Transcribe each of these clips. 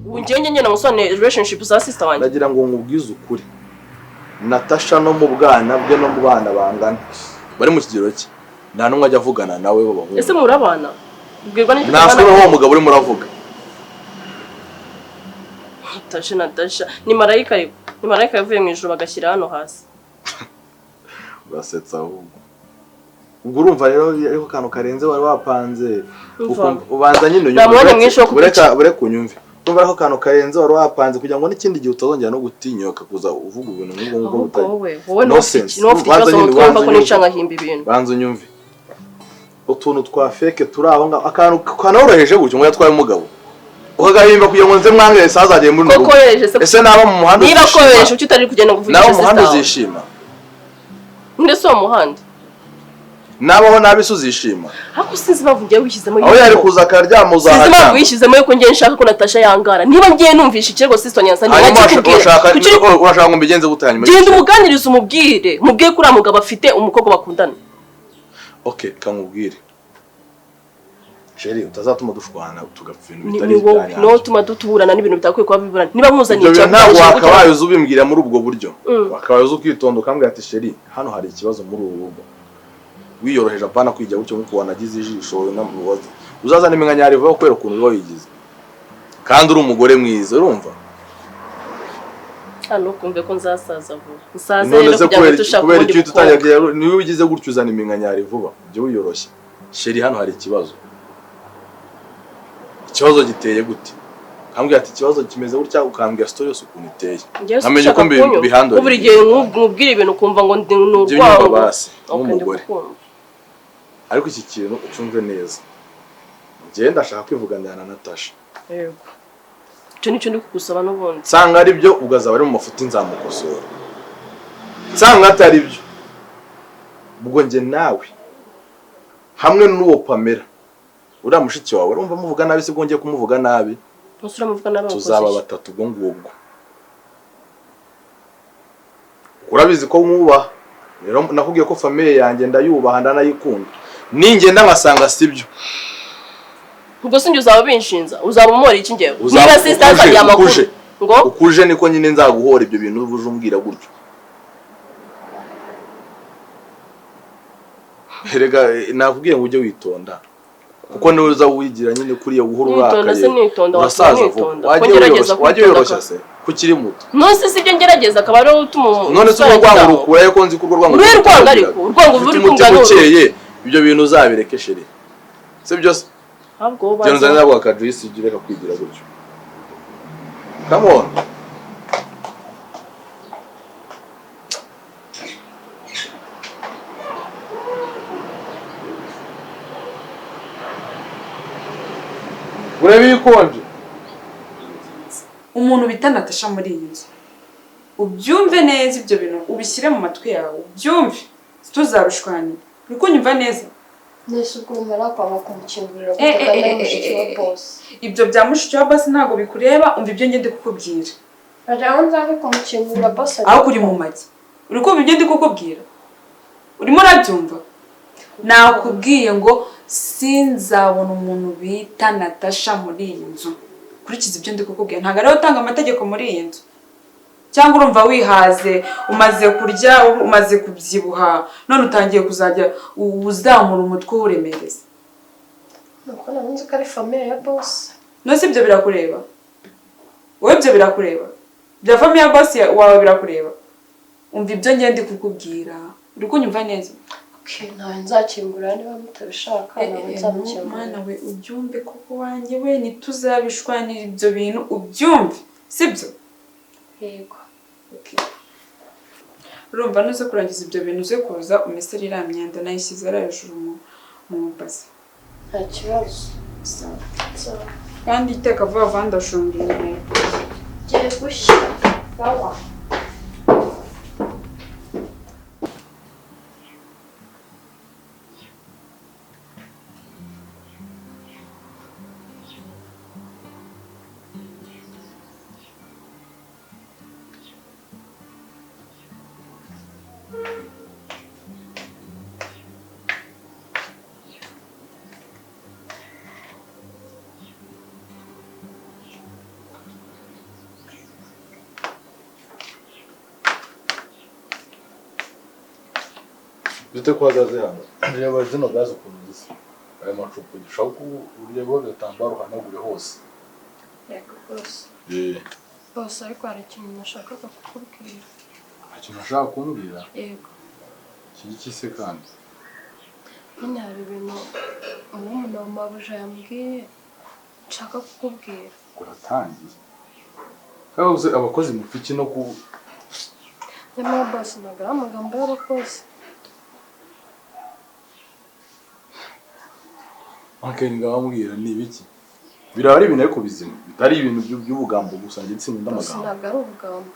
Ungenye nyene musone relationship za sister wanjye. Ndagira ngo nkubwize ukuri. Natasha no mu bwana bwe no mu bana bangana. Bari mu kigero cye. Nta numwe ajya avugana nawe baba. Ese murabana? Ubwirwa n'iki? Nasura uwo mugabo uri muravuga. Natasha ni marayika ariko. Ni marayika yavuye mu ijuru bagashyira hano hasi. Urasetsa ahubwo. Ubwo urumva rero ariko kantu karenze wari wapanze. Ubanza nyine unyumva. Bure kunyumva. Urumva ariko kantu karenze wari wapanze kugira ngo n'ikindi gihe utazongera no gutinyoka kuza uvuga ibintu nk'ubwo butari. Wowe no ikibazo mutwumva ko nicanga himba ibintu. Banza unyumve. Utuntu twa fake turaho akantu kanoroheje gutyo ngo yatwaye umugabo. Ukagahimba kugira ngo nze mwange sazagiye muri rugo. Ese naba mu muhanda. Niba koresha ucyo utari kugenda kuvugisha sister. Naba mu muhanda uzishima. Ndese uwo muhanda. Nabaho nabiso uzishima. Hako sinzi bavugiye wishyizemo. Aho yari kuza akaryama uzahaca. Sinzi bavugiye wishyizemo yuko ngiye nshaka ko Natasha yangara. Niba ngiye numvisha ikirego sister Nyanza urashaka ngo mbigenze gutanyuma. Genda umuganiriza umubwire. Mubwiye kuri amugabo afite umukobwa bakundana. Okay, kamubwire. Sheri utazatuma dushwana tugapfa ibintu bitari byanya. No tuma dutuburana n'ibintu bitakwiye kuba biburana. Niba muzaniye cyane ntabwo wakabaye uzubimbwira muri ubwo buryo. Wakabaye uzukitonda ukambwira ati Sheri hano hari ikibazo muri ubu rugo. Wiyoroheje apana kwijya gutyo nkuko wanagize ijisho n'amubaza. Uzazana iminkanyari vuba kwera ukuntu wayigize. Kandi uri umugore mwiza urumva? Hano kumve ko nzasaza vuba. Nsaze rero kujya gutushaka kubera icyo tutanyagiye niwe wigize gutyo uzana iminkanyari vuba. Byo wiyoroshye. Sheri hano hari ikibazo. Ikibazo giteye gute? Kambwira ati ikibazo kimeze gutya ukambwira story yose ukuntu iteye. Namenye ko bihandura. Uburi gihe nkubwira ibintu kumva ngo ndi n'urwaho basi n'umugore. Ariko iki kintu ucumve neza. Ngiye ndashaka kwivuganira na Natasha. Yego. Cyo nicyo ndi kugusaba n'ubundi. Sanga ari byo ugaza bari mu mafuti nzamukosora. Sanga atari byo. Ubwo nge nawe hamwe n'uwo Pamela uriya mushiki wawe urumva muvuga nabi se bwongeye kumuvuga nabi. Musura muvuga nabi tuzaba batatu bwo ngubwo. Urabizi ko mwubaha. Rero nakubwiye ko famille yanjye ndayubaha ndanayikunda. Ningenda ngasanga sibyo. Ubwo sinjye uzaba binshinza. Uzaba umora iki ngewe? Niba sister azajya amakuru. Ngo ukuje niko nyine nzaguhora ibyo bintu uje umbwira gutyo. Erega nakubwiye ngo ujye witonda. Kuko niwe uza wigira nyine kuri yo buhuru urakaye. Urasaza vuba. Wajye yoroshya se kukiri muto. Nose sibyo ngerageza akaba ari utuma. None se urwango rukuraye ko nzi ko urwango. Urwango ariko urwango ruri kungana. Ibyo bintu uzabireke Sheri. Sibyo se? Ahubwo baza. Cyane nzanye aka juice ugire ka kwigira gutyo. Come on. Urebe ikonje. Umuntu bita Natasha muri iyi nzu. Ubyumve neza ibyo bintu ubishyire mu matwi yawe. Ubyumve. Tuzarushwanye. Uri kunyumva neza? Nese ukumera kwa bakumukingurira gutaka mushiki wa boss. Ibyo bya mushiki wa boss ntago bikureba umva ibyo ngende kukubwira. Araho nzake kumukingurira boss. Aho kuri mu magi. Uri kumva ibyo ndi kukubwira? Urimo urabyumva? Nakubwiye ngo sinzabona umuntu bita Natasha muri iyi nzu. Kurikiza ibyo ndi kukubwira. Ntago ariho utanga amategeko muri iyi nzu. Cyangwa urumva wihaze umaze kurya umaze kubyibuha none utangiye kuzajya uzamura umutwe uremereza. Nuko nabunze ko ari famille ya boss. Nose ibyo birakureba? Wowe ibyo birakureba? Bya famille ya boss wawe birakureba? Umva ibyo ngende kukubwira. Uri kunyumva neza? Okay, nta nzakingura niba mutabishaka nabo nzamukingura. Mana we ubyumve koko wanjye we nituzabishwanira ibyo bintu ubyumve. Sibyo? Yego. Okay. Urumva nuze kurangiza ibyo bintu uze kuza umesera iriya myenda nayishyize ari hejuru mu base. Nta kibazo. Sawa. Kandi iteka vuba vuba ndashonje. Giye gushya. Sawa. dute kuhagaze hano reba zino gaze ukuntu zisa aya macupa gishaka uburyo bwo gatambaro hanagure hose yego bose bose ariko hari ikintu nashakaga kukubwira ikintu nashaka kumbwira yego iki se kandi nyine hari ibintu umuntu mabuja yambwiye nshaka kukubwira uratangiye kabuze abakozi mufiki no ku nyamara bose ntabwo ari amagambo y'abakozi akenga bamubwira ni ibiki biraba ari ibintu ariko bizima bitari ibintu by'ubugambo gusa ndetse n'amagambo ntabwo ari ubugambo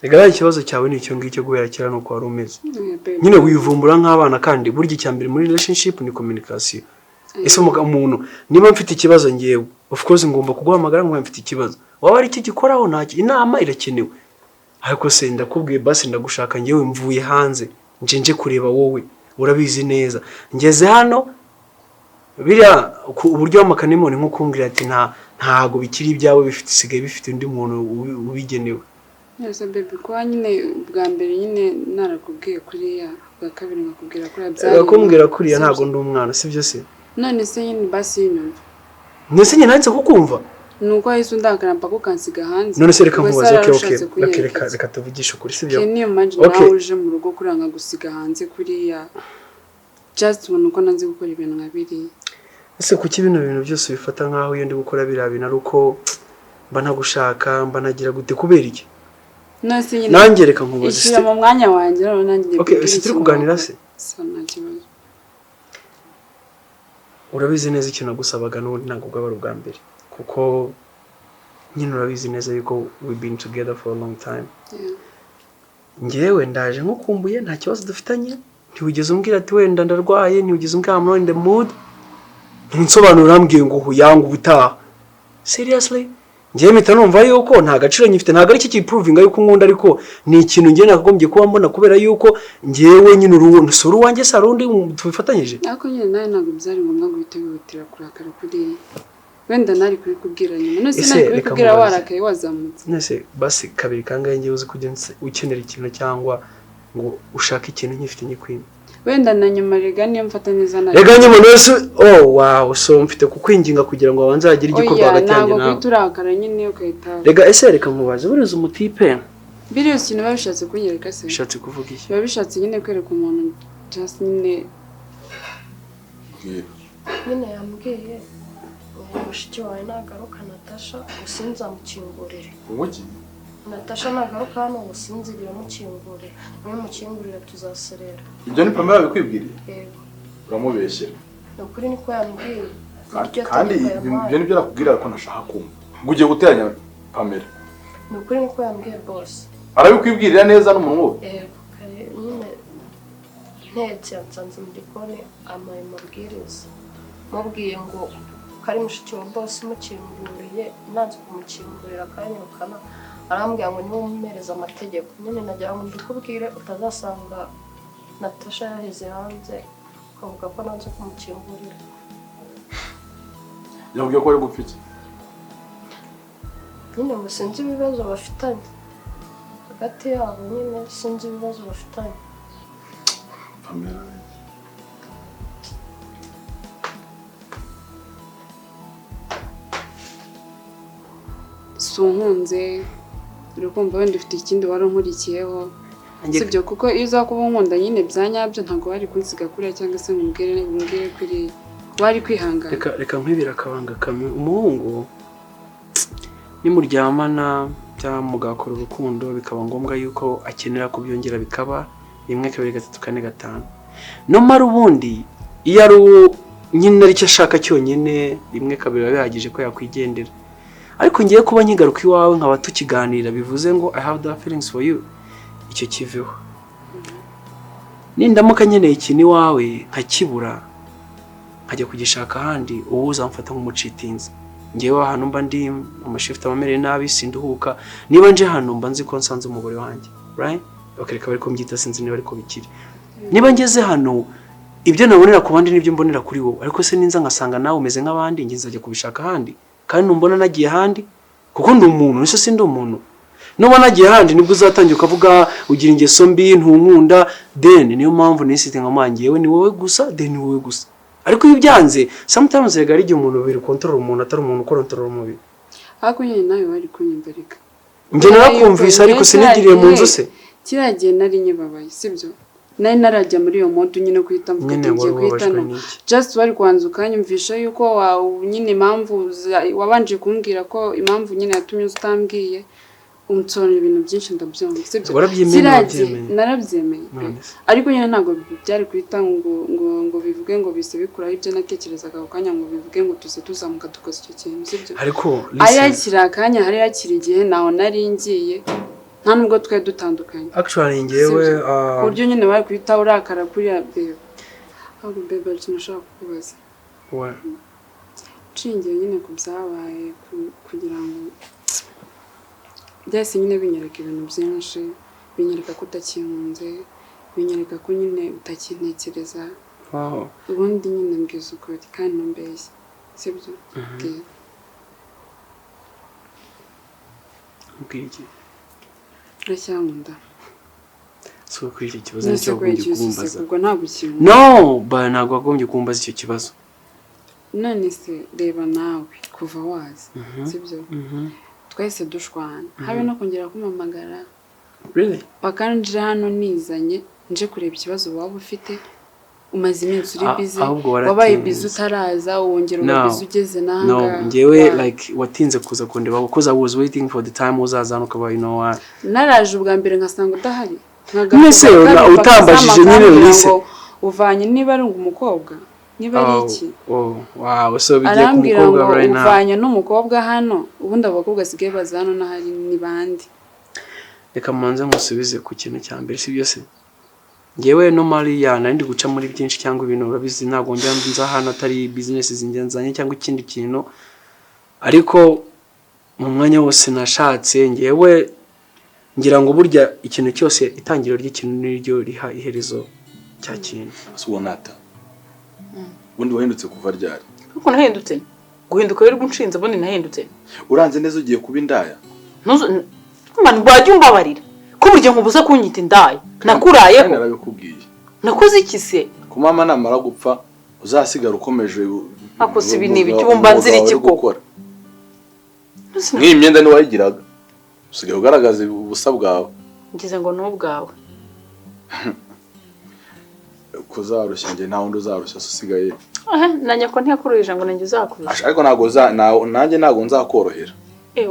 Regara ikibazo cyawe ni icyo ngicyo guhera kera nuko wari umeze nyine wivumbura nk'abana kandi burya icyambere muri relationship ni communication ese umuntu niba mfite ikibazo ngiyewe of course ngomba kuguhamagara ngo mfite ikibazo waba ari iki gikoraho ntacyo inama irakenewe ariko se ndakubwiye basi ndagushaka ngewe mvuye hanze nje kureba wowe urabizi neza ngeze hano biriya uburyo w'amakanimo ni nko kumbwira ati ntago bikiri ibyawe bifite isigaye bifite undi muntu ubigenewe. Nese baby kwa nyine bwa mbere nyine narakubwiye kuriya bwa kabiri ngakubwira kuri abyari akumbwira kuriya ntago ndi umwana sivyo se none se nyine basi yinyumva nese nyine nanze kukumva nuko ahise undakara mpaka ukansiga hanze none se reka nkubaze okay reka tuvugisha kuri sivyo can you imagine nawe uje mu rugo kuranga gusiga hanze kuriya just uko nanze gukora ibintu nkabiri ese kuki bino bintu byose bifata nkaho iyo ndi gukora birabina ruko mba nagushaka mba nagira gute kubera iki nose nyine nanjye reka nkubaze ishira mu mwanya wanjye none nanjye okay ese turi kuganira se sana kibazo urabizi neza ikintu nagusabaga n'ubundi ntabwo bwaba ubwa mbere kuko nyine urabizi neza yuko we've been together for a long time ngewe ndaje nkukumbuye nta kibazo dufitanye ntiwigeze umbwira ati wenda ndarwaye ntiwigeze umbwira I'm not in the mood ntunsobanurira mbwiye ngo huyanga ubutaha seriously ngewe mpita numva yuko nta gaciro nyifite ntago ari iki kiprovinga yuko nkunda ariko ni ikintu ngiye nakagombye kuba mbona kubera yuko ngewe nyine urundi sura wanjye sarundi tubifatanyije ariko nyine nawe ntabwo byari ngombwa ngo uhite wihutira kurakara kuri wenda nari kubikubwira nyuma nose nari kubikubwira warakaye wazamutse nese basi kabiri kangahe ngiye uzi kujya ukenera ikintu cyangwa ngo ushaka ikintu nyifite nyikwina wenda na nyuma rega niyo mfata neza na rega nyuma nose wow so mfite kukwinginga kugira ngo abanze agire igikorwa hagati yanjye nawe kwiturakara nyine ukahita rega ese reka nkubaze buriza umutipe biriya kintu babishatse kunyereka se bishatse kuvuga iki babishatse nyine kwereka umuntu just nyine nyine yambwiye mushiki wawe nagaruka Natasha usinzamukingurire umuki Natasha nagaruka hano usinzigire mukingurire mwe mukingurire tuzaserera ibyo ni Pamela bikwibwiriye yego uramubeshyera ukuri niko yambwiye kandi ibyo nibyo nakubwira ko nashaka kumva ngo ugiye guteranya Pamela ukuri niko yambwiye boss arabikwibwirira neza n'umuntu we yego kare nyine ntetse yansanze mu gikoni amaye mabwiriza mubwiye ngo kari mushiki wa boss mukinguriye nanze kumukingurira akanyukana arambwira ngo niwe umumereza amategeko nyine nagira ngo ndikubwire utazasanga Natasha yaheze hanze ukavuga ko nanze kumukingurira yabwiye ko ari gupfa iki nyine ngo sinzi ibibazo bafitanye hagati yabo nyine sinzi ibibazo bafitanye Pamela sunkunze urikumva wenda ufite ikindi wari unkurikiyeho sibyo kuko iyo uza kuba unkunda nyine bya nyabyo ntabwo wari kunsiga kuriya cyangwa se ngubwire kuri wari kwihangana reka nkwibira akabanga kamwe umuhungu nimuryamana cyangwa mugakora urukundo bikaba ngombwa yuko akenera kubyongera bikaba 1 2 3 4 5 no mara ubundi iyo ari nyine ari cyo ashaka cyonyine 1 2 bihagije ko yakwigendera ariko ngiye kuba nkigaruka iwawe nkaba tukiganira bivuze ngo I have the feelings for you icyo kiveho nindamuka nkeneye ikintu iwawe nkakibura nkajya kugishaka ahandi uwo uzamfata nk'umucitinzi ngewe hano mba ndi mu shift amamere nabi sinduhuka niba nje hano mba nzi ko nsanze umugore wanjye right bakareka bari ko mbyita sinzi niba ariko bikiri niba ngeze hano ibyo nabonera ku bandi nibyo mbonera kuri wowe ariko se ninza ngasanga nawe umeze nk'abandi ngize ajya kubishaka ahandi kandi numbona nagiye handi kuko ndi umuntu nise sindi umuntu nubona agiye handi nibwo uzatangira ukavuga ugira ingeso mbi ntunkunda then niyo mpamvu nisite nkamangiyewe ni wowe gusa then ni wowe gusa ariko iyo byanze sometimes rega ari igihe umuntu biri control umuntu atari umuntu control umubiri ariko nyine nawe wari kunyimbarika njye narakumvise ariko sinigiriye mu nzu se kiragiye nari nyibabaye sibyo nari narajya muri iyo moto nyine kuhita mvuga ngiye kuhitana just bari kwanza ukanyumvisha yuko nyine impamvu wabanje kumbwira ko impamvu nyine yatumye utambwiye unsonera ibintu byinshi ndabyumva sibyo narabyemeye ariko nyine ntabwo byari kuhita ngo bivuge ngo bise bikuraho ibyo natekerezaga ako kanya ngo bivuge ngo tuze tuzamuka dukoze icyo kintu sibyo ariko ari hakiri akanya hari hakiri igihe naho nari ngiye nta nubwo twari dutandukanye actually ngewe ku buryo nyine bari kuhita urakara kuriya bebe ahubwo bebe ari ikintu ushaka kukubaza nshingiye nyine ku byabaye kugira ngo byahise nyine binyereka ibintu byinshi binyereka ko utakinkunze binyereka ko nyine utakintekereza ubundi nyine mbwiza ukuri kandi ntumbeshye sibyo mbwira uracyankunda so kuri iki kibazo nicyo wagombye kumbaza ubwo ntabwo ukinkunda ntabwo wagombye kumbaza icyo kibazo none se reba nawe kuva wazi sibyo twahise dushwana habe no kongera kumpamagara bakanjira hano nizanye nje kureba ikibazo waba ufite umaze iminsi uri busy wabaye busy utaraza wongera uba busy ugeze nahanga ngewe like watinze kuza kundeba because I was waiting for the time uzaza no kaba naraje ubwa mbere nkasanga udahari mwese utambajije nyine lise uvanye niba ari umukobwa niba ari iki wow so bigiye ku mukobwa right now uvanye n'umukobwa hano ubundi abakobwa sigaye baza hano nahari ni bandi reka manze musubize ku kintu cya mbere si byose ngewe no Maria nandi guca muri byinshi cyangwa ibintu urabizi ntago njya nza hano atari business zinjyanye cyangwa ikindi kintu ariko mu mwanya wose nashatse ngewe ngira ngo burya ikintu cyose itangiro ry'ikintu niryo riha iherezo cya kintu subonata ubundi wahindutse kuva ryari kuko nahindutse guhinduka biri gunshinza ubundi nahindutse uranze neza ugiye kuba indaya man bwajya umbabarira ko buryo nkubuza kunyita indaya nakurayeho narabikubwiye nakoze iki se ku mama namara gupfa uzasigara ukomeje akose ibi nibi cyumba nzira iki koko nk'iyi myenda ni wayigiraga usigaye ugaragaza ubusa bwawe ngize ngo n'ubwawe kuzarushya nge nta wundi uzarushya usigaye nanya ko ntiyakururije ngo nanjye uzakurusha ariko nanjye ntago nzakorohera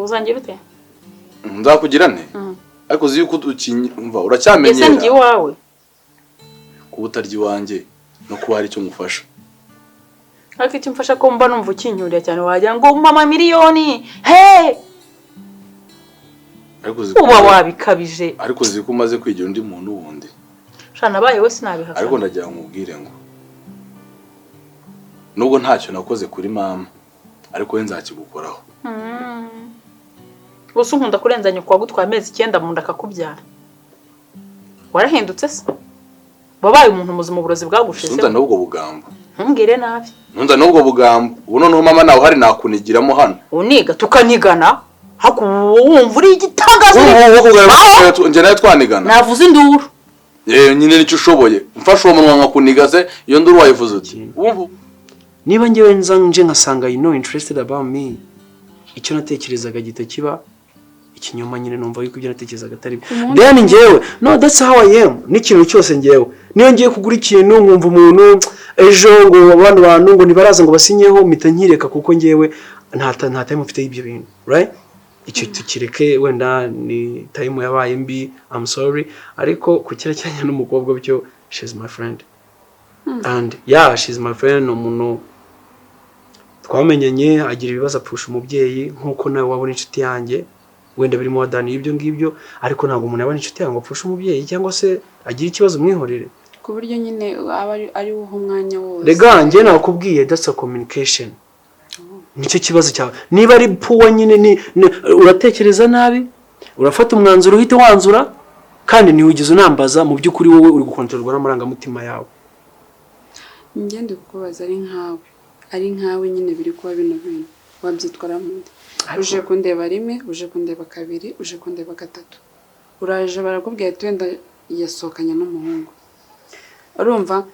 uzangira ute nzakugira nte ariko uzi yuko umva uracyamenyera ese ngi wawe kuba utarya iwanjye no kuba hari icyo ngufasha ariko icyo mfasha ko mba numva ukinyuriye cyane wagira ngo mama miliyoni he uba wabikabije ariko uzi ko umaze kwigira undi muntu wundi shana nabaye we sinabihakana ariko ndagira ngo nkubwire ngo nubwo ntacyo nakoze kuri mama ariko we nzakigukoraho gusa nkunda kurenzanya kwa gutwara amezi 9 mu nda akakubyara warahindutse se babaye umuntu muzima uburozi bwagushize ntunza n'ubwo bugambo ntumbwire nabi ntunza n'ubwo bugambo ubu noneho mama nawe hari nakunigiramo hano uniga tukanigana haku wumva uri igitangazo nje nayo twanigana navuze induru nyine nicyo ushoboye mfashe uwo munwa nkakunigaze iyo nduru wayivuze uti niba ngewe nje nkasanga interested about me icyo natekerezaga gita kiba ikinyoma nyine numva yuko ibyo natekerezaga atari then ngewe no that's how I am n'ikintu cyose ngewe niyo ngiye kugura ikintu nkumva umuntu ejo ngo abandi bantu ngo nibaraza ngo basinyeho mpita nkireka kuko ngewe nta time mfite y'ibyo bintu right icyo tukireke wenda ni time yabaye mbi I'm sorry ariko kukirecyanya n'umukobwa byo she's my friend and yeah she's my friend umuntu twamenyanye agira ibibazo apfusha umubyeyi nkuko nawe wabona inshuti yanjye wenda birimo wadani ibyo ngibyo ariko ntabwo umuntu yabona inshuti yanjye apfusha umubyeyi cyangwa se agira ikibazo mwihorere ku buryo nyine aba ari wo umwanya wose rega njye nakubwiye that's a communication nicyo kibazo cyawe niba ari puwa nyine uratekereza nabi urafata umwanzuro uhite wanzura kandi ntiwigeze unambaza mu by'ukuri wowe uri gukontororwa n'amarangamutima yawe ngende kukubaza ari nkawe nyine biri kuba bino bintu wabyitwara mundi uje kundeba rimwe uje kundeba kabiri uje kundeba gatatu uraje barakubwiye ati wenda yasohokanye n'umuhungu urumva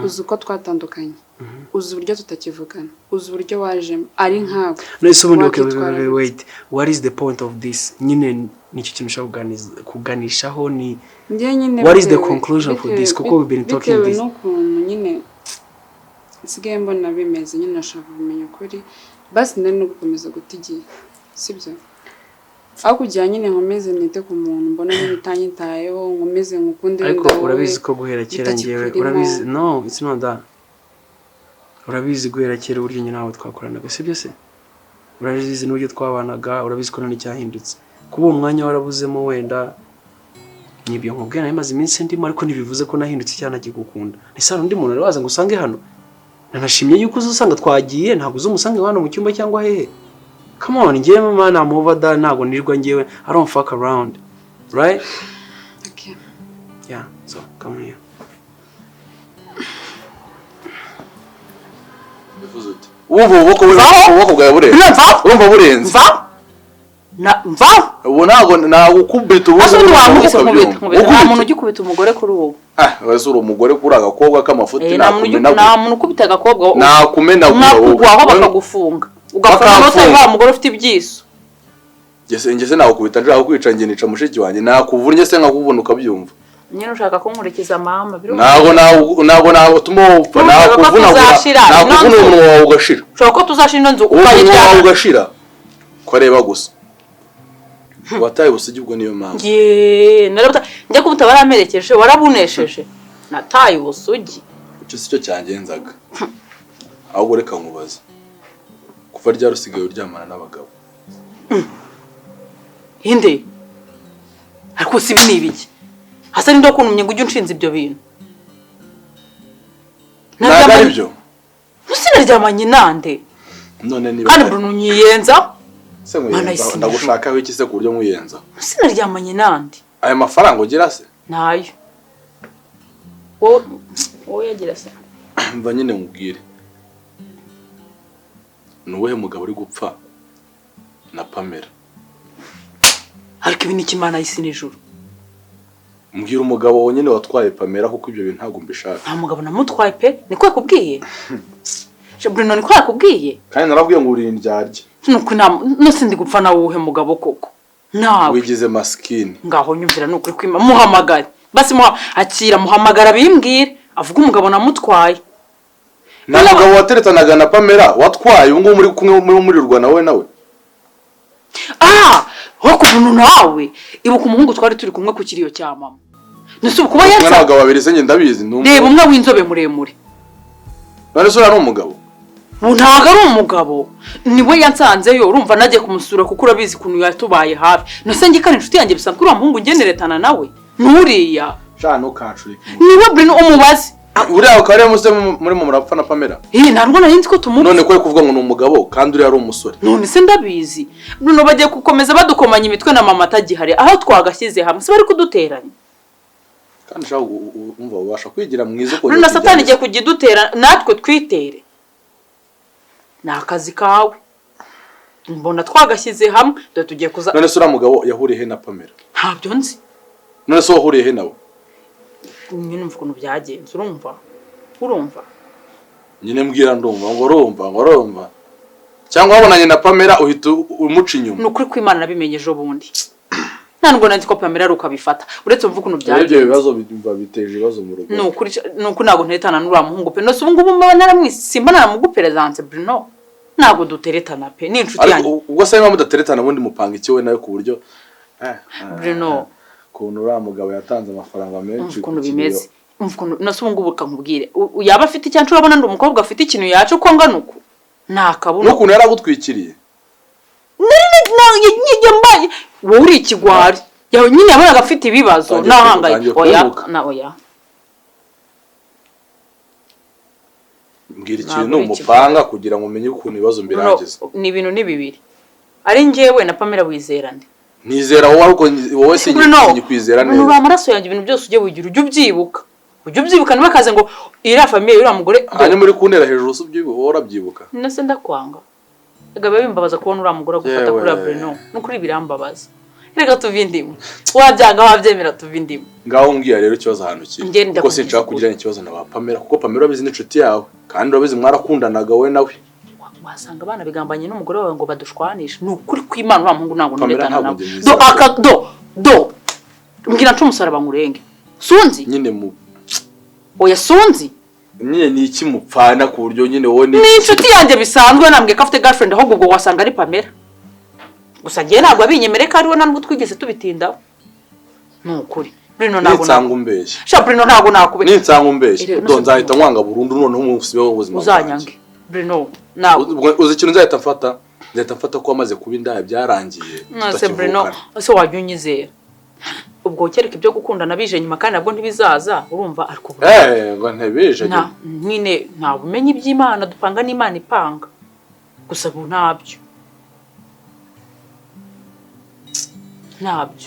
uzi uko twatandukanye uzi uburyo tutakivugana uzi uburyo wajemo ari nkawe nese ubundi wait what is the point of this nyine nicyo kintu ushaka kuganishaho ni what is the conclusion for this kuko we've been talking this n'ukuntu nyine sigaye mbona bimeze nyine nashaka kumenya ukuri basi ndari no gukomeza gutigiye sibyo aho kugira nyine nkomeze nite ku muntu mbona n'ibitanyitayeho nkomeze ngukunde ariko urabizi ko guhera kera ngewe urabizi no it's not that urabizi guhera kera uburyo nyine nawe twakoranaga sibyo se urabizi n'uburyo twabanaga urabizi ko none cyahindutse kuba umwanya warabuzemo wenda nibyo nkubwira nayo maze iminsi ndimo ariko ntibivuze ko nahindutse cyane agikukunda nisano undi muntu arabaza ngo usange hano nanashimye yuko uzusanga twagiye ntabwo uzumusanga hano mu cyumba cyangwa hehe come on ngiye mama na movada ntabwo nirwa ngiyewe I don't fuck around right okay yeah so come here uboko bwawe burenze urumva burenze mva ubu ntabwo ukubita ubuze nta muntu ugikubita umugore kuri ubu wese uri umugore kuri agakobwa k'amafuti nta muntu ukubita agakobwa nakumenagura mwakugwaho bakagufunga ugafata n'utari wa mugore ufite ibyiso ngese nakukubita nshaka kwica njye nica mushiki wanjye nakuvunye se nkakuvuna ukabyumva nyine ushaka kunkurikiza mama ntabwo tumopfa nakuvuna umunwa wawe ugashira ushobora ko tuzashira ino nzu umunwa wawe ugashira ko areba gusa wataye ubusugi ubwo niyo mpamvu njya kubuta baramerekeje warabunesheje nataye ubusugi icyo si cyo cyangenzaga ahubwo reka nkubaza kuva ryari usigaye uryamana n'abagabo inde ariko si ibi ni ibiki hasa ninde wakuntumye ngo ujye unshinze ibyo bintu ntabwo ari byo sinaryamanye nande none niba kandi Bruno nyiyenza se nkwiyenza ndagushakaho iki se ku buryo nkwiyenza sinaryamanye nande aya mafaranga ugira se nayo wowe yagira se mva nyine nkubwire ni uwuhe mugabo uri gupfa na Pamela ariko ibi ni ikimana y'isi n'ijuru mbwira umugabo wonyine watwaye Pamela kuko ibyo bintu ntabwo mbishaka nta mugabo namutwaye pe niko yakubwiye Bruno niko yakubwiye kandi narabwiye ngo uri indyarya nuko nose ndi gupfa nawe uwuhe mugabo koko nawe wigize maskini ngaho nyumvira nukuri kwima muhamagare basi akira muhamagara bimbwire avuga umugabo namutwaye nta mugabo wateretanaga na Pamela watwaye ubu ngubu muri kumwe muri rwa nawe wako Bruno nawe ibuka umuhungu twari turi kumwe ku kiriyo cya mama nasubu kuba yatsa n'abagabo babiri se ndabizi reba umwe w'inzobe muremure none so ari umugabo ntago ari umugabo niwe yansanzeyo urumva nagiye kumusura kuko urabizi kuntu yatubaye hafi nose ngikana inshuti yanjye bisanzwe uriya muhungu ngeneretana nawe nuriya shano ukancurika niwe Bruno umubazi uriya ukaba muse muri mu murapfa na Pamela ntabwo narinzi ko tumuzi none ko kuvuga ngo ni umugabo kandi uriya ari umusore none se ndabizi Bruno bagiye gukomeza badukomanya imitwe na mama atagihari aho twagashyize hamwe se bari kuduteranya kandi shaho umva ubasha kwigira mwiza uko Bruno satani igiye kugidutera natwe twitere ni akazi kawe mbona twagashyize hamwe dore tugiye kuza none se uriya mugabo yahuriye he na Pamela ntabyo nzi none se wahuriye he nawe nyine mvuga ukuntu byagenze urumva nyine mbwira ndumva ngo urumva cyangwa wabonanye na Pamela uhita umuca inyuma nukuri kw'Imana nabimenye ejo bundi ntabwo nanzi ko Pamela ari ukabifata uretse mvuga ukuntu byagenze ibyo bibazo biteje ibibazo mu rugo nukuri ntabwo nteretana n'uriya muhungu pe nose ubu ngubu mba naramwisimba naramuguperezanse Bruno ntabwo duteretana pe ni inshuti yanjye ubwo se niba mudateretana ubundi mupanga iki we nawe ku buryo Bruno ukuntu uriya mugabo yatanze amafaranga menshi ukuntu bimeze nose ubu ngubu kamubwire yaba afite icyancu urabona ndi umukobwa afite ikintu yacu uko angana uku ntakabona n'ukuntu yaragutwikiriye mbaye wowe uri ikigwari nyine yabonaga afite ibibazo nahangaye oya mbwira ikintu umupanga kugira ngo umenye ukuntu ibibazo mbirangiza ni ibintu ni bibiri ari njyewe na Pamela wizerane nizera wowe ariko wowe sinyikwizera neza uri amaraso yanjye ibintu byose ujye wigira ujye ubyibuka niba kaze ngo iriya famiye uriya mugore hanyuma uri kuntera hejuru usubyibuka wowe urabyibuka nase ndakwanga Gabe bimbabaza kubona uriya mugore gufata kuri Bruno n'ukuri birambabaza reka tuvindimo wabyanga wabyemera tuvindimo ngaho ngiya rero ikibazo ahantu kiri kuko sinshaka kugira ikibazo na Pamela kuko Pamela abizi n'inshuti yawe kandi urabizi mwarakundanaga we nawe wasanga abana bigambanye n'umugore wawe ngo badushwanishe n'ukuri kw'Imana uriya muhungu ntabwo Pamela nawe ntabwo mbwira nco umusaraba ngurenge sunzi nyine mu oya sunzi nyine ni iki mupfana ku buryo nyine wowe ni inshuti yanjye bisanzwe nambwe ko afite girlfriend ahubwo ubwo wasanga ari Pamela gusa ngiye ntabwo abinyemere ko ariwe ntabwo twigeze tubitindaho n'ukuri Bruno ntabwo nitsanga umbeshye sha Bruno ntabwo nakube nitsanga umbeshye nzahita nkwanga burundu noneho mu musibe w'ubuzima uzanyange Bruno ntabwo uzi ikintu nzahita mfata ko amaze kuba indaya byarangiye nase Bruno ase wajya unyizera ubwo kereka ibyo gukundana bije nyuma kandi nabwo ntibizaza urumva ariko ngo ntebije nyine nta bumenyi by'Imana dupanga n'Imana ipanga gusa bu ntabyo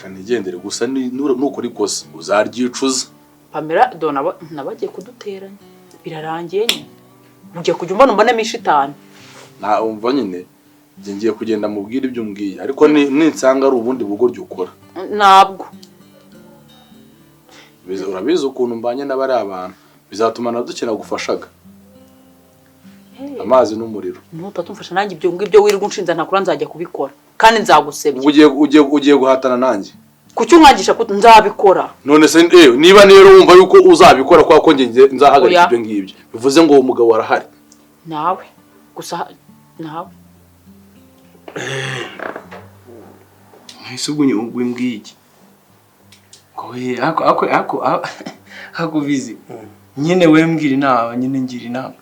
kanigendere gusa nukuri kosa uzaryicuza Pamela nabagiye kuduteranya birarangiye nyine ugiye kujya umbona mishitani na umva nyine ngiye kugenda mubwira ibyo umbwiye ariko ninsanga ari ubundi bugoryo ukora ntabwo urabizi ukuntu mbanye n'abari abantu bizatuma nadukina gufashaga amazi n'umuriro nutatumfasha nanjye ibyo ngibyo wirirwa unshinza ntakura nzajya kubikora kandi nzagusebye ugiye guhatana nanjye kuki umwagisha ko nzabikora none se niba rero wumva yuko uzabikora kwa ko ngiye nzahagarika ibyo ngibyo bivuze ngo uwo mugabo warahari nawe gusa nawe ese ubwo ngimbwiye iki ako bizi nyine we mbwira inama nyine ngira inama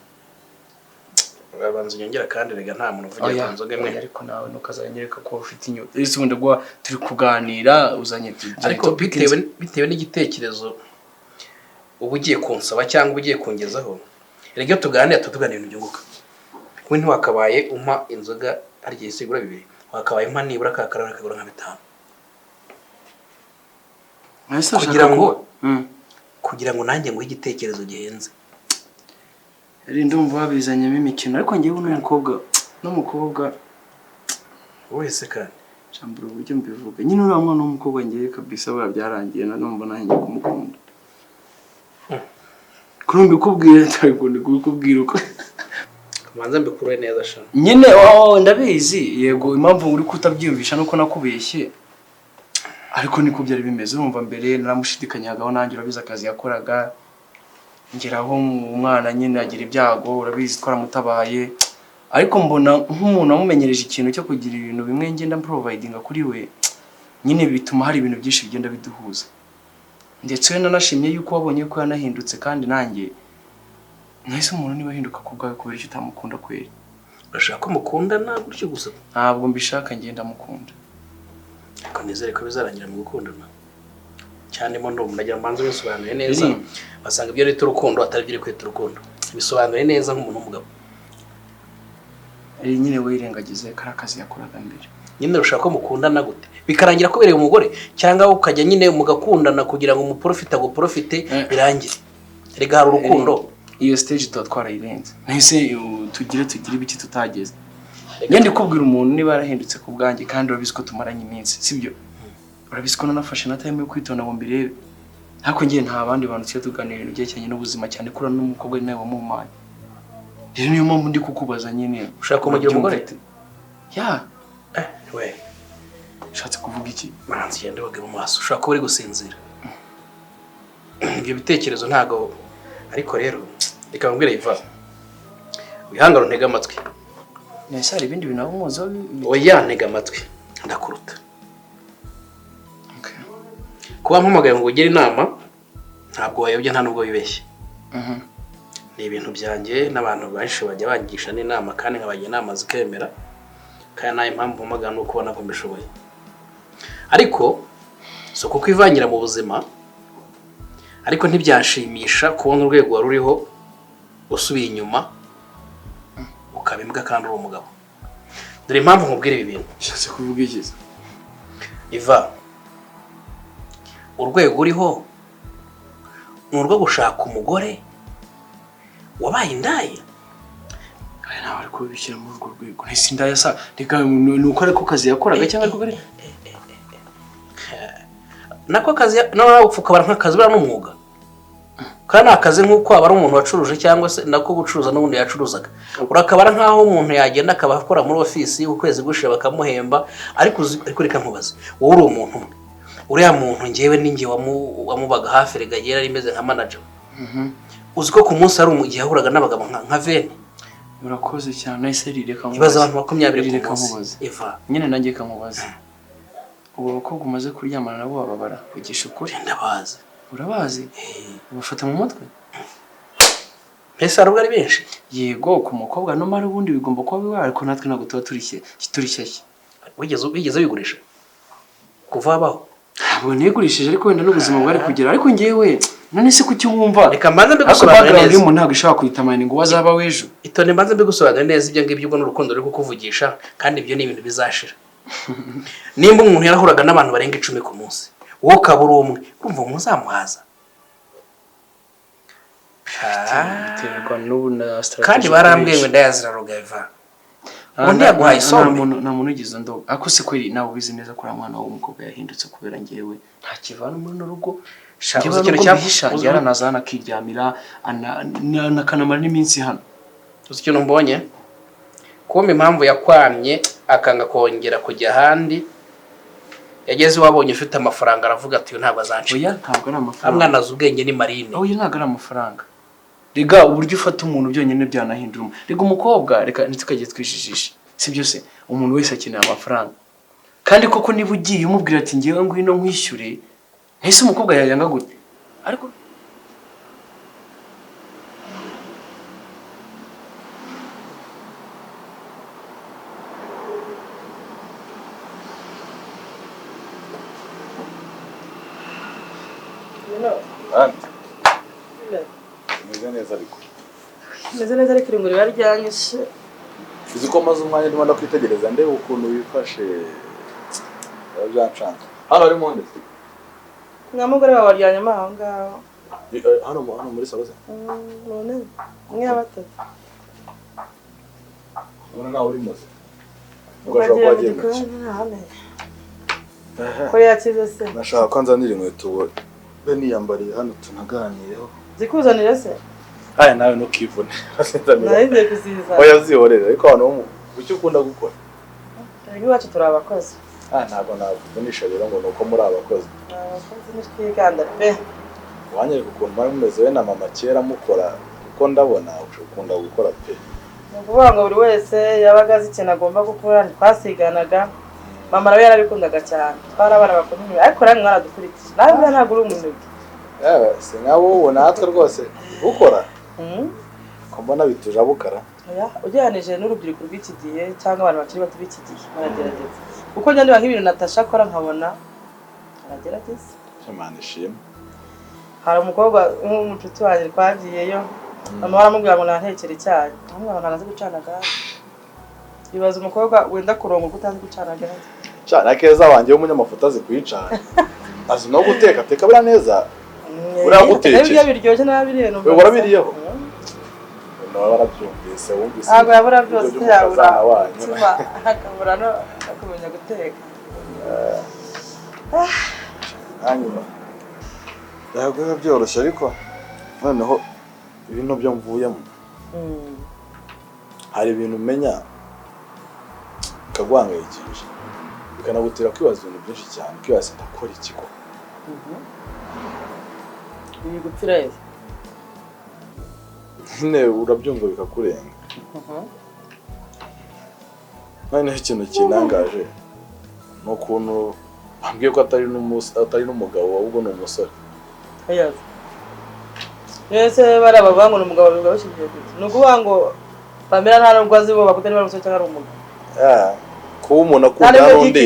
abanza unyongera kandi rega nta muntu uvugira ku nzoga imwe ariko nawe nukazanyereka ko ufite inyota ese ubundi gwa turi kuganira uzanye ariko bitewe n'igitekerezo uba ugiye kunsaba cyangwa ugiye kungezaho rega tuganira tutuganira ibintu byunguka we ntiwakabaye umpa inzoga hari igihe isigura 2 wakabaye umpa nibura kakarara kagura nka 5 kugira ngo nanjye nguhe igitekerezo gihenze ndumva babizanyemo imikino ariko ngiye n'umukobwa wese kandi cyambura uburyo mbivuga nyine uriya mwana w'umukobwa ngiye kabisa bwa byarangiye numva nanjye kumukunda kurumbi kubwira cyangwa kubwira uko kumanza mbikure neza sha nyine ndabizi yego impamvu uri kutabyiyumvisha nuko nakubeshye ariko niko byari bimeze urumva mbere naramushidikanyagaho nanjye urabiza akazi yakoraga ngeraho umwana nyine agira ibyago urabizi twaramutabaye ariko mbona nk'umuntu amumenyereje ikintu cyo kugira ibintu bimwe ngenda providinga kuri we nyine bituma hari ibintu byinshi bigenda biduhuza ndetse nanashimye yuko wabonye ko yanahindutse kandi nanjye nahise umuntu niba ahinduka ku bwawe kubera icyo utamukunda kweri urashaka mukundana gutyo gusa ntabwo mbishaka ngenda mukunda ariko nizere ko bizarangira mu gukundana cyane mo ndo ndagira manzo bisobanuye neza basanga ibyo ari urukundo atari byo kwita urukundo bisobanuye neza nk'umuntu w'umugabo nyine wirengagize karakazi yakoraga mbere nyine ushaka mukundana gute bikarangira kubereye umugore cyangwa ukajya nyine mugakundana kugira ngo umuprofita go profite birangire rega hari urukundo iyo stage twarayirenze nahise tugire ibiki tutageze ngende kubwira umuntu niba yarahindutse ku bwanjye kandi urabizi ko tumaranye iminsi sibyo urabizi ko nanafashe na time yo kwitonda ngo mbirebe ariko ngiye nta bandi bantu cyo tuganira ibintu byecyanye n'ubuzima cyane kuri n'umukobwa nawe wamumaye rero niyo mpamvu ndi kukubaza nyine ushaka kumugira umugore ya we ushatse kuvuga iki manzi yende wage mu maso ushaka ko uri gusinzira ibyo bitekerezo ntago ariko rero reka mbwira Iva wihangaro ntega amatwi nese hari ibindi bintu abumuzo oya ntega amatwi ndakuruta kuba mpamagaye ngo ugire inama ntabwo wayobye nta nubwo wibeshye ni ibintu byanjye n'abantu benshi bajya bangisha n'inama kandi nkabagira inama zikemera kandi nayo impamvu mpamagara no kubona ko mbishoboye ariko so kuko ivangira mu buzima ariko ntibyashimisha kubona urwego wari uriho usubiye inyuma ukabimbwa kandi uri umugabo dore impamvu nkubwira ibi bintu ushatse kuvuga iki Iva urwego uriho ni urwo gushaka umugore wabaye indaya ntawe ari kubishyira muri urwo rwego ntisi ndayasa reka ni uko ariko kazi yakoraga cyangwa ariko kari nako kazi nawe upfukabara nk'akazi bari n'umwuga kandi akazi nk'uko aba ari umuntu wacuruje cyangwa se nako gucuruza n'ubundi yacuruzaga urakabara nk'aho umuntu yagenda akaba akora muri ofisi ukwezi gushira bakamuhemba ariko reka nkubaze wowe uri umuntu umwe uriya muntu ngewe ninjye wamubaga hafi rega yera rimeze nka manager uzi ko ku munsi ari umugihe ahuraga n'abagabo nka vene urakoze cyane nahise rireka mubaze ibaza abantu 20 ku munsi Eva nyine nanjye kamubaze ubu bakobwa umaze kuryamana nabo bababara kugisha ukuri ndabazi urabazi ubafata mu mutwe ese arubwo ari benshi yego ku mukobwa no mara ubundi bigomba kuba biwa ariko natwe ntabwo tuba turi shyashya wigeze wigurisha kuva abaho ntabwo nigurishije ariko wenda n'ubuzima bwari kugera ariko ngewe none se kuki wumva reka mbanze mbigusobanurira neza umuntu ntabwo ishaka kuyitamana ngo wazaba wejo itone mbanze mbigusobanurira neza ibyo ngibyo ubwo n'urukundo ruri kukuvugisha kandi ibyo ni ibintu bizashira nimba umuntu yarahuraga n'abantu barenga 10 ku munsi wowe kaburi umwe urumva muzamuhaza kandi barambwiye ngo ndayazira rugaiva undi yaguhaye isomo nta muntu ugize ndo ako se kweri nawe ubizi neza ko mwana w'umukobwa yahindutse kubera ngewe nta kivana muri rugo shabuze ikintu cyahishangiye aranazana akiryamira anakanamara n'iminsi hano uzi ikintu mbonye kumbe impamvu yakwamye akanga kongera kujya ahandi yageze wabonye ufite amafaranga aravuga ati ntabwo azanci oya ntabwo ari amafaranga amwana azi ubwenge ni marine oya ntabwo ari amafaranga rega uburyo ufata umuntu byonyine byanahindura rega umukobwa reka ntitukajye twijijisha si byose umuntu wese akeneye amafaranga kandi koko niba ugiye umubwira ati ngewe ngwino nkwishyure ese umukobwa yayanga gute ariko meze neza ariko irungu riba ryanyishe uzi ko maze umwanya ndimo ndakwitegereza ndeba ukuntu wifashe byancanga hano ari monde nka mugore wawe waryanye aho ngaho hano muri salo se none umwe yabatatu ubona nawe uri muze ugagiye mu gikoni ntahamenye ko yakize se nashaka ko nzanira inkweto be niyambariye hano tunaganireho zikuzanire se aya nawe ntukivune narize kuziza oya zihorera ariko hano ucyo ukunda gukora twebwe iwacu turi abakozi ntabwo nakuvunisha rero ngo nuko muri abakozi abakozi ntitwiganda pe wanyereka ukuntu mwari mumeze we na mama kera mukora kuko ndabona ukunda gukora pe ni ukuvuga ngo buri wese yabaga azi ikintu agomba gukora ntitwasiganaga mama nawe yarabikundaga cyane twari abana bakunda inyuma ariko namwe mwaradukurikije nawe buriya ntabwo uri umunebwe si nka wowe natwe rwose ukora ko mbona bituje abukara ugereranije n'urubyiruko rw'iki gihe cyangwa abantu bakiri bato b'iki gihe baragerageza kuko njya ndeba nk'ibintu Natasha akora nkabona aragerageza Imana ishimwe hari umukobwa w'umucuti wanjye twagiyeyo mama aramubwira ngo nantekere icyayi aramubwira ngo ntazi gucana gaze ibaza umukobwa wenda kurongo utazi gucana gaze cyane keza wanjye w'umunyamafoto azi kuyicana azi no guteka ateka bira neza uriya gutekeye ibyo biryoshye n'abiriye no we warabiriyeho nawe warabyumvise wumvise ntabwo yabura byose yabura umutima akabura no akamenya guteka hanyuma ntabwo biba byoroshye ariko noneho ibintu byo mvuyemo hari ibintu umenya bikaguhangayikisha bikanagutera kwibaza ibintu byinshi cyane kwibaza ndakora iki ko biri gupfira yewe nyine urabyumva bikakurenga noneho ikintu kinangaje ni ukuntu bambwiye ko atari n'umugabo ahubwo ni umusore mwese bari abavangu ni umugabo bivuga bishingiye ku iki ni ukuvuga ngo Pamela nta nubwo azi bo bakutari bari umusore cyangwa ari umugabo kuba umuntu akunda n'undi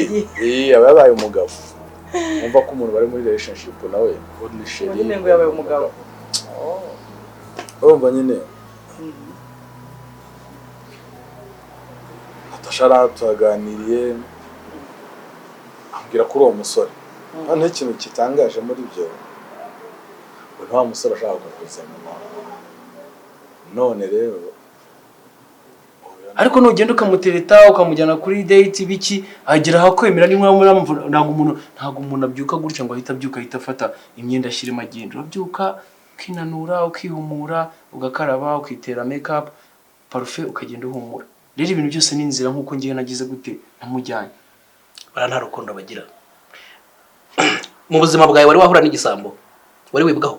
aba yabaye umugabo wumva ko umuntu bari muri relationship nawe ni sheri nyine ngo yabaye umugabo urumva nyine Natasha turaganiriye ambwira kuri uwo musore noneho ikintu kitangaje muri byo uyu nta musore ashaka kuguza mama none rero ariko nugenda ukamutereta ukamujyana kuri date biki agera aho kwemera ntabwo umuntu abyuka gutya ngo ahita abyuka ahita afata imyenda ashyiremo agenda urabyuka ukinanura ukihumura ugakaraba ukitera make up parufe ukagenda uhumura rero ibintu byose ni inzira nk'uko ngiye nagize gute namujyanye bara nta rukundo bagira mu buzima bwawe wari wahura n'igisambo wari wibwaho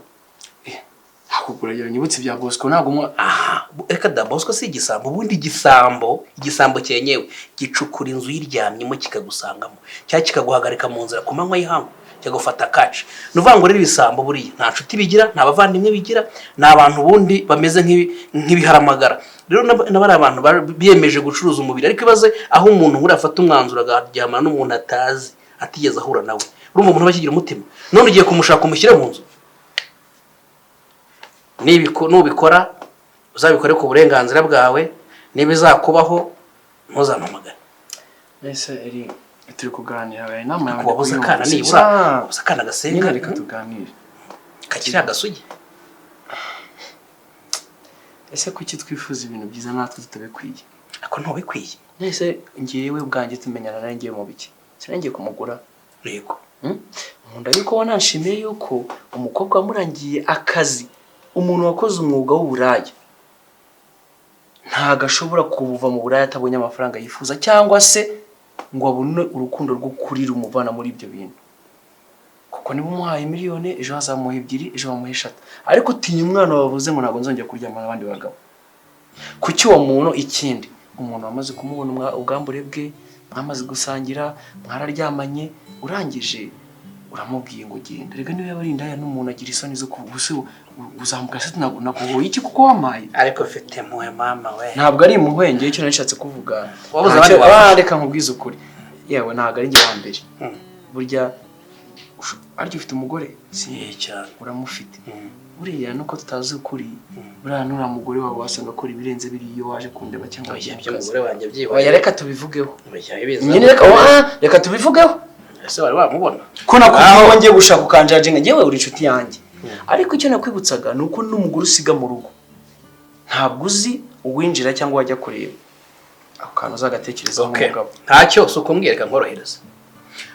akugura nyibutse bya Bosco ntabwo reka da Bosco si igisambo ubundi igisambo cyenyewe gicukura inzu yiryamyemo kikagusangamo cyangwa kikaguhagarika mu nzira ku manywa y'ihangu cyagufata kaci nuvuga ngo rero ibisambo buriya nta nshuti bigira nta bavandimwe bigira ni abantu bundi bameze nk'ibiharamagara rero n'abari abantu biyemeje gucuruza umubiri ariko ibaze aho umuntu nkuri afata umwanzuro agaryamana n'umuntu atazi atigeze ahura nawe urumva umuntu bakigira umutima none ugiye kumushaka umushyire mu nzu nubikora uzabikore ku burenganzira bwawe niba izakubaho ntuzampamagare ese eri turi kuganira aba inama yawe kubabuza akana nibura ubuza akana gasenga reka tuganire kakiri agasugi ese kuki twifuza ibintu byiza natwe tutabikwiye ako ntubikwiye nese ngiyewe ubwanjye tumenyana nawe ngiye mu biki sinangiye kumugura yego nkunda yuko wananshimiye yuko umukobwa wamurangiye akazi umuntu wakoze umwuga w'uburaya ntago ashobora kuva mu buraya atabonye amafaranga yifuza cyangwa se ngo abone urukundo rwo kuri rumuvana muri ibyo bintu kuko niba umuhaye miliyoni ejo hazamuha 2 ejo bamuha 3 ariko utinya umwana wavuze ngo ntago nzongera kuryamana n'abandi bagabo kuki uwo muntu ikindi umuntu wamaze kumubona ubwambure bwe mwamaze gusangira mwararyamanye urangije uramubwiye ngo genda rega niwe yabarindaya n'umuntu agira isoni zo kubuse uzamuka se nakuhoye iki kuko wamaye ariko fete muwe mama we ntabwo ari muhwenge icyo nashatse kuvuga wabuze abandi reka nkubwize ukuri yewe ntabwo ari njye wa mbere burya aryo ufite umugore si cyane uramufite buriya nuko tutazi ukuri buriya nura mugore wawe wasanga akora ibirenze biri iyo waje kundeba cyangwa umugore wanjye byibaye oya reka tubivugeho nyine reka tubivugeho ese bari bamubona ko nakubwiye ngiye gushaka ukanjajenga ngewe uri inshuti yanjye ariko icyo nakwibutsaga nuko n'umugore usiga mu rugo ntabwo uzi uwinjira cyangwa wajya kureba ako kantu uzagatekereza umugabo ntacyo uko mbwireka nkorohereza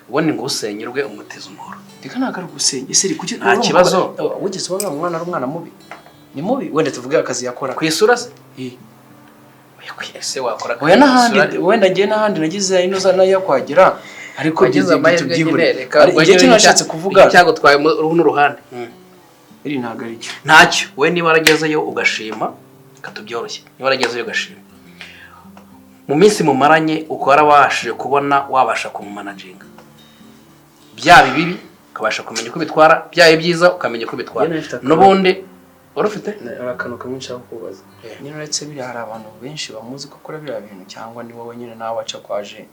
ubundi ngo usenyerwe umuteze umuhoro reka ntabwo ari ugusenya ese ri kuki nta kibazo wigeze ubona umwana ari umwana mubi ni mubi wenda tuvuge akazi yakora ku isura se ese wakora oya n'ahandi wenda ngiye n'ahandi nagize ino za nayo kwagira ariko gize tubyibure igihe cyo nashatse kuvuga cyago twaye n'uruhande iri ntabwo ari cyo ntacyo we niba waragezeyo ugashima katubyoroshye niba waragezeyo ugashima mu minsi mumaranye uko warabashije kubona wabasha kumumanaginga byaba bibi ukabasha kumenya uko bitwara byaba byiza ukamenya uko bitwara n'ubundi wari ufite akantu kamwe nshaka kubaza nyine uretse biri hari abantu benshi bamuzi ko akora biriya bintu cyangwa ni wowe nyine nawe waca kwaje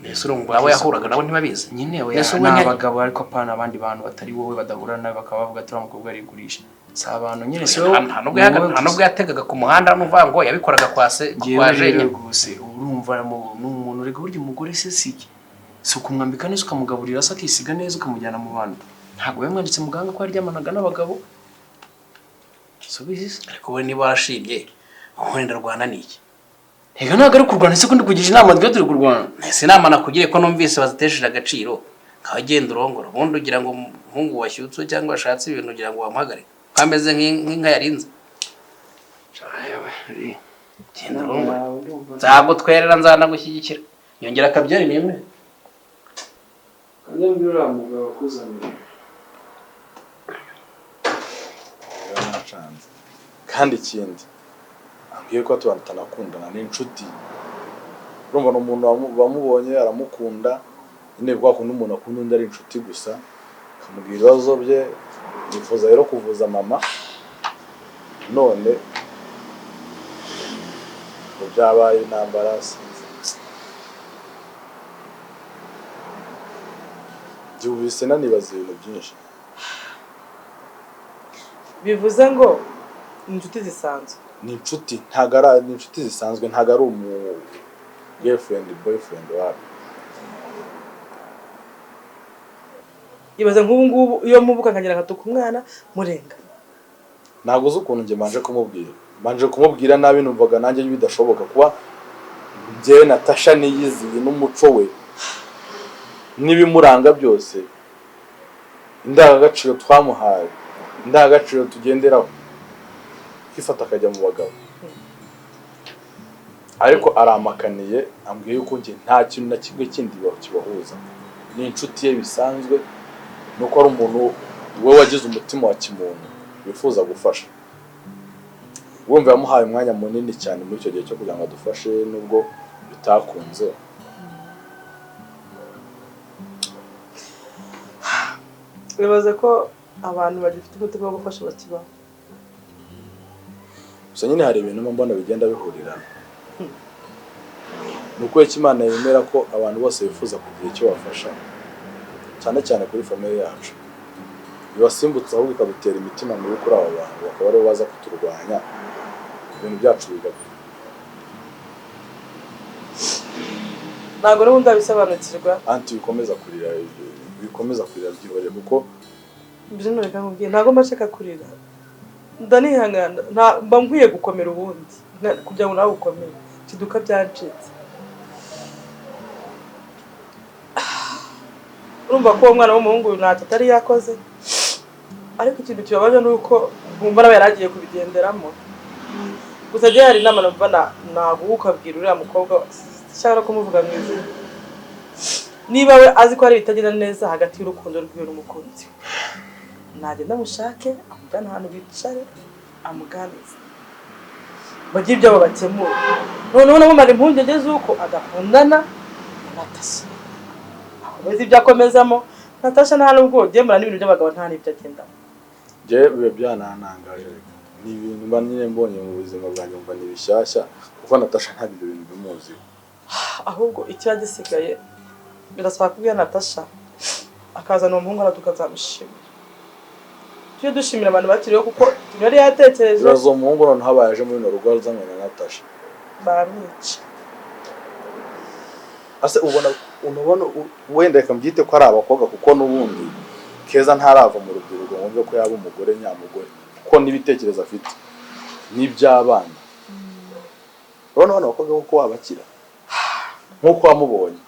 ese urumva abo yahuraga nabo ntibabizi nyine we n'abagabo ariko apana abandi bantu batari wowe badahura nawe bakaba bavuga ati umukobwa arigurisha si abantu nyine si wowe nta nubwo yategaga ku muhanda n'uvuga ngo yabikoraga kwaje nyine rwose urumva n'umuntu urega burya umugore se siki si ukumwambika neza ukamugaburira se akisiga neza ukamujyana mu bantu ntabwo we mwanditse muganga ko yaryamanaga n'abagabo subizi ariko we niba warashimye wenda rwana niki Ega ntabwo ari kurwana se ko ndi kugisha inama twe turi kurwana. Ese inama nakugire ko numvise bazitesheje agaciro. Kagenda urongora. Ubundi ugira ngo umuhungu washyutse cyangwa ashatse ibintu ugira ngo wamuhagare. Kameze nk'inka yarinze. Chayewe. Genda urongora. Nzago twerera nzana gushyigikira. Yongera akabyari nimwe. Kandi mbira mugabo kuzanira. Kandi ikindi ambwiye ko tubantanakundana n'inshuti urumva n'umuntu bamubonye aramukunda nyine kwa kundi umuntu akunda undi ari inshuti gusa akamubwira ibibazo bye yifuza rero kuvuza mama none byabaye intambara byubise nanibaza ibintu byinshi bivuze ngo inshuti zisanzwe ni inshuti ntagara ni inshuti zisanzwe ntagara umu girlfriend boyfriend wawe ibaze nk'ubu ngubu iyo mubuka nkagira gatuka umwana murenga ntabwo uzi ukuntu njye manje kumubwira nabi numvaga nanjye bidashoboka kuba njyewe Natasha niyiziye n'umuco we n'ibimuranga byose indangagaciro twamuhaye indangagaciro tugenderaho kwifata akajya mu bagabo ariko aramakaniye ambwiye yuko njye nta kintu na kimwe kindi kibahuza ni inshuti ye bisanzwe nuko ari umuntu we wagize umutima wa kimuntu wifuza gufasha wumva yamuhaye umwanya munini cyane muri icyo gihe cyo kugira ngo adufashe nubwo bitakunze bibaze ko abantu bagifite umutima wo gufasha bakibaho gusa nyine hari ibintu mbona bigenda bihurirana ni uko Imana yemera ko abantu bose bifuza kugira icyo bafasha cyane cyane kuri famille yacu ibasimbutse ahubwo ikadutera imitima mibi kuri abo bantu bakaba aribo baza kuturwanya ibintu byacu bigapfa ntabwo n'ubundi abisobanukirwa anti bikomeza kurira byihoreye kuko mbino reka nkubwiye ntabwo mbashaka kurira ndanihangana mba nkwiye gukomera ubundi kugira ngo nawe ukomere kiduka byancitse urumva ko uwo mwana w'umuhungu ntacyo atari yakoze ariko ikintu kibabaje ni uko bumva nawe yari agiye kubigenderamo gusa agiye hari inama numva ntabwo ukabwira uriya mukobwa cyangwa kumuvuga mu izina niba we azi ko hari ibitagenda neza hagati y'urukundo rw'iwe n'umukunzi nagenda mushake amugana ahantu bicare amuganize bagire ibyo bakemura noneho namumara impungenge z'uko adakundana na Natasha akomeza ibyo akomezamo Natasha nta nubwo ugemura n'ibintu by'abagabo nta n'ibyo agendamo njye biba byananangaje ni ibintu mba nyine mbonye mu buzima bwanjye mba ni bishyashya kuko Natasha nta ibyo bintu bimuziho ahubwo ikiba gisigaye birasaba kubwira Natasha akazana umuhungu aradukazamushima tujye dushimira abantu bakiriho kuko yari yatekereje urazo umuhungu noneho habaye aje muri rugo azanywe na Natasha bamwica ase unabona wenda reka mbyite ko ari abakobwa kuko n'ubundi Keza ntarava mu rubyiruko ngo ko yaba umugore nyamugore kuko n'ibitekerezo afite n'iby'abana urabona abakobwa kuko wabakira nk'uko wamubonye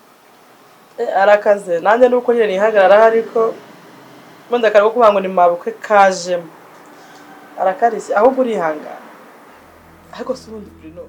arakaze nanjye nuko nyine nihagarara ariko mbonye akariko kuvuga ngo ni mabukwe kajemo arakarisi ahubwo urihangana ariko si ubundi Bruno